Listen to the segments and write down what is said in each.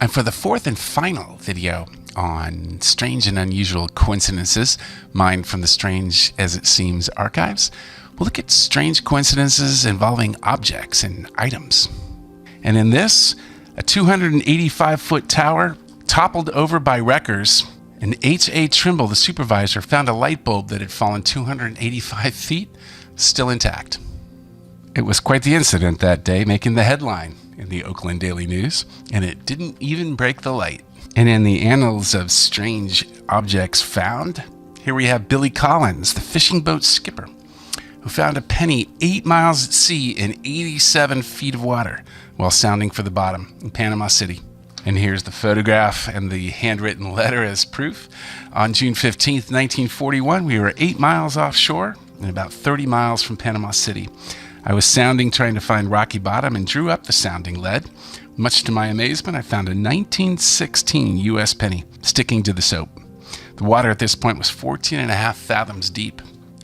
And for the fourth and final video on strange and unusual coincidences mined from the Strange as It Seems archives, we'll look at strange coincidences involving objects and items. And in this, a 285-foot tower toppled over by wreckers, and H.A. Trimble, the supervisor, found a light bulb that had fallen 285 feet, still intact. It was quite the incident that day, making the headline in the Oakland Daily News, and it didn't even break the light. And in the annals of strange objects found, here we have Billy Collins, the fishing boat skipper, who found a penny 8 miles at sea in 87 feet of water while sounding for the bottom in Panama City. And here's the photograph and the handwritten letter as proof. On June 15th, 1941, we were 8 miles offshore and about 30 miles from Panama City. I was sounding, trying to find rocky bottom, and drew up the sounding lead. Much to my amazement, I found a 1916 U.S. penny sticking to the soap. The water at this point was 14.5 fathoms deep.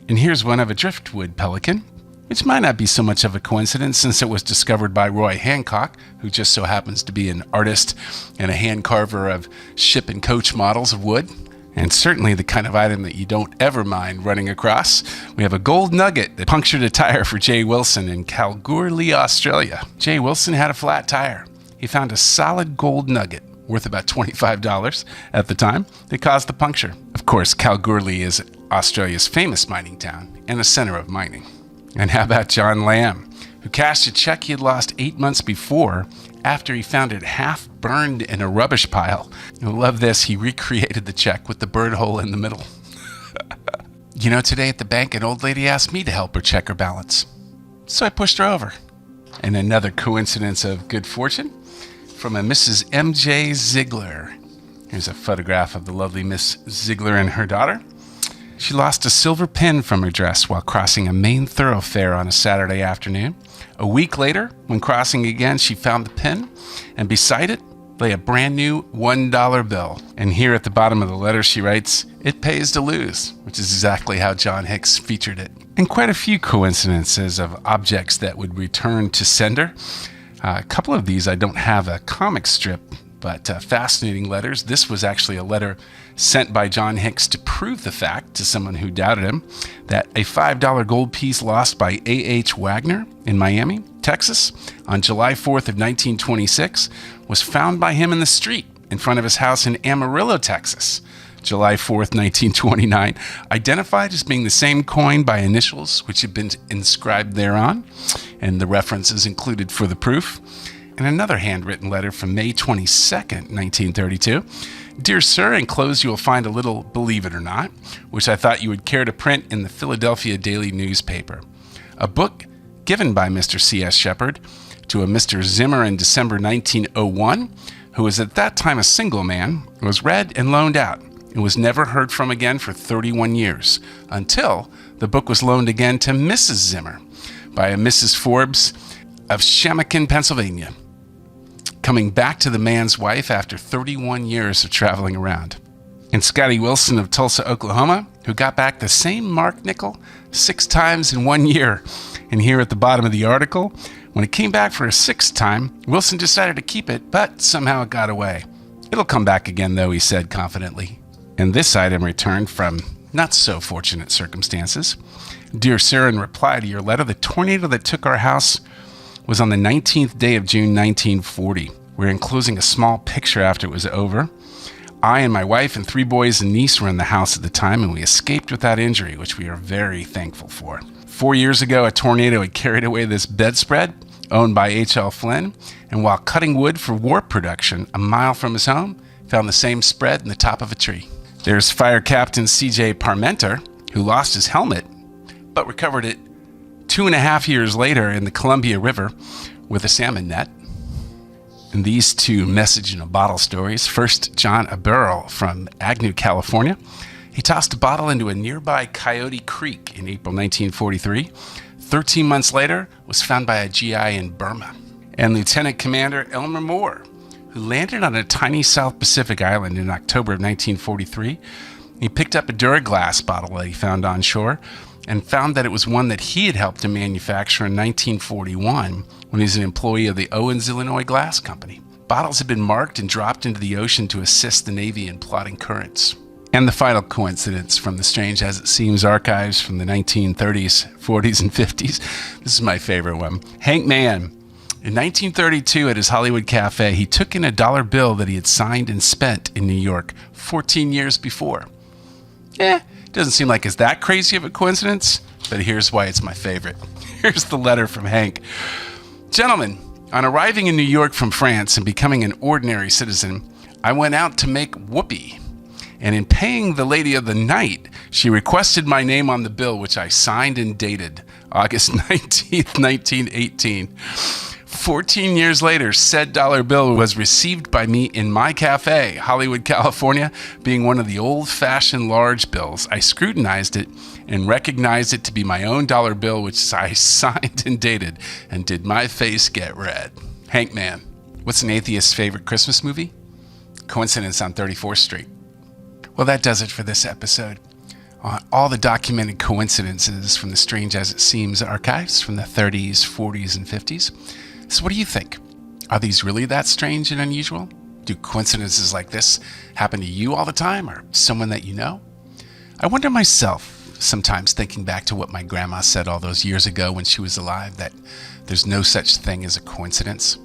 And here's one of a driftwood pelican, which might not be so much of a coincidence since it was discovered by Roy Hancock, who just so happens to be an artist and a hand carver of ship and coach models of wood. And certainly the kind of item that you don't ever mind running across. We have a gold nugget that punctured a tire for Jay Wilson in Kalgoorlie, Australia. Jay Wilson had a flat tire. He found a solid gold nugget worth about $25 at the time that caused the puncture. Of course, Kalgoorlie is Australia's famous mining town and the center of mining. And how about John Lamb, who cashed a check he had lost 8 months before after he found it half burned in a rubbish pile. You'll love this. He recreated the check with the burn hole in the middle. You know, today at the bank, an old lady asked me to help her check her balance. So I pushed her over. And another coincidence of good fortune from a Mrs. M.J. Ziegler. Here's a photograph of the lovely Miss Ziegler and her daughter. She lost a silver pin from her dress while crossing a main thoroughfare on a Saturday afternoon. A week later, when crossing again, she found the pin, and beside it lay a brand new $1 bill. And here at the bottom of the letter she writes, "It pays to lose," which is exactly how John Hicks featured it. And quite a few coincidences of objects that would return to sender. A couple of these I don't have a comic strip, but fascinating letters. This was actually a letter sent by John Hicks to prove the fact to someone who doubted him that a $5 gold piece lost by A.H. Wagner in Miami, Texas, on July 4th of 1926 was found by him in the street in front of his house in Amarillo, Texas. July 4th, 1929, identified as being the same coin by initials which had been inscribed thereon, and the reference is included for the proof. And another handwritten letter from May 22nd, 1932. "Dear Sir, enclosed you will find a little Believe It or Not, which I thought you would care to print in the Philadelphia Daily newspaper. A book given by Mr. C.S. Shepard to a Mr. Zimmer in December 1901, who was at that time a single man, was read and loaned out, and was never heard from again for 31 years, until the book was loaned again to Mrs. Zimmer by a Mrs. Forbes of Shamokin, Pennsylvania, coming back to the man's wife after 31 years of traveling around. And Scotty Wilson of Tulsa, Oklahoma, who got back the same marked nickel 6 times in 1 year. And here at the bottom of the article, when it came back for a 6th time, Wilson decided to keep it, but somehow it got away. "It'll come back again, though," he said confidently. And this item returned from not so fortunate circumstances. "Dear Sir, in reply to your letter, the tornado that took our house was on the 19th day of June 1940. We're enclosing a small picture after it was over. I and my wife and 3 boys and niece were in the house at the time, and we escaped without injury, which we are very thankful for. 4 years ago, a tornado had carried away this bedspread, owned by H.L. Flynn, and while cutting wood for warp production a mile from his home, found the same spread in the top of a tree." There's Fire Captain C.J. Parmenter, who lost his helmet, but recovered it 2.5 years later in the Columbia River with a salmon net. And these 2 message in a bottle stories. First, John Aberle from Agnew, California. He tossed a bottle into a nearby Coyote Creek in April 1943. 13 months later, was found by a GI in Burma. And Lieutenant Commander Elmer Moore, who landed on a tiny South Pacific island in October of 1943. He picked up a Duraglass bottle that he found on shore and found that it was one that he had helped to manufacture in 1941 when he was an employee of the Owens, Illinois Glass Company. Bottles had been marked and dropped into the ocean to assist the Navy in plotting currents. And the final coincidence from the Strange As It Seems archives from the 1930s, 40s, and 50s. This is my favorite one. Hank Mann. In 1932, at his Hollywood cafe, he took in a dollar bill that he had signed and spent in New York 14 years before. Doesn't seem like it's that crazy of a coincidence, but here's why it's my favorite. Here's the letter from Hank. Gentlemen, on arriving in New York from France and becoming an ordinary citizen, I went out to make whoopee. And in paying the lady of the night, she requested my name on the bill, which I signed and dated August 19th, 1918. 14 years later, said dollar bill was received by me in my cafe, Hollywood, California, being one of the old-fashioned large bills. I scrutinized it and recognized it to be my own dollar bill, which I signed and dated, and did my face get red. Hank Mann. What's an atheist's favorite Christmas movie? Coincidence on 34th Street. Well, that does it for this episode. All the documented coincidences from the Strange As It Seems archives from the 30s, 40s, and 50s. So what do you think? Are these really that strange and unusual? Do coincidences like this happen to you all the time, or someone that you know? I wonder myself, sometimes thinking back to what my grandma said all those years ago when she was alive, that there's no such thing as a coincidence.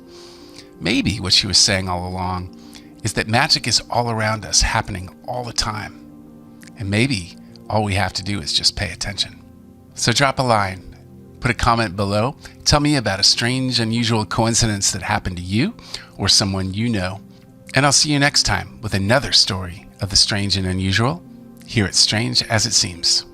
Maybe what she was saying all along is that magic is all around us, happening all the time. And maybe all we have to do is just pay attention. So drop a line. Put a comment below. Tell me about a strange, unusual coincidence that happened to you or someone you know. And I'll see you next time with another story of the strange and unusual here at Strange As It Seems.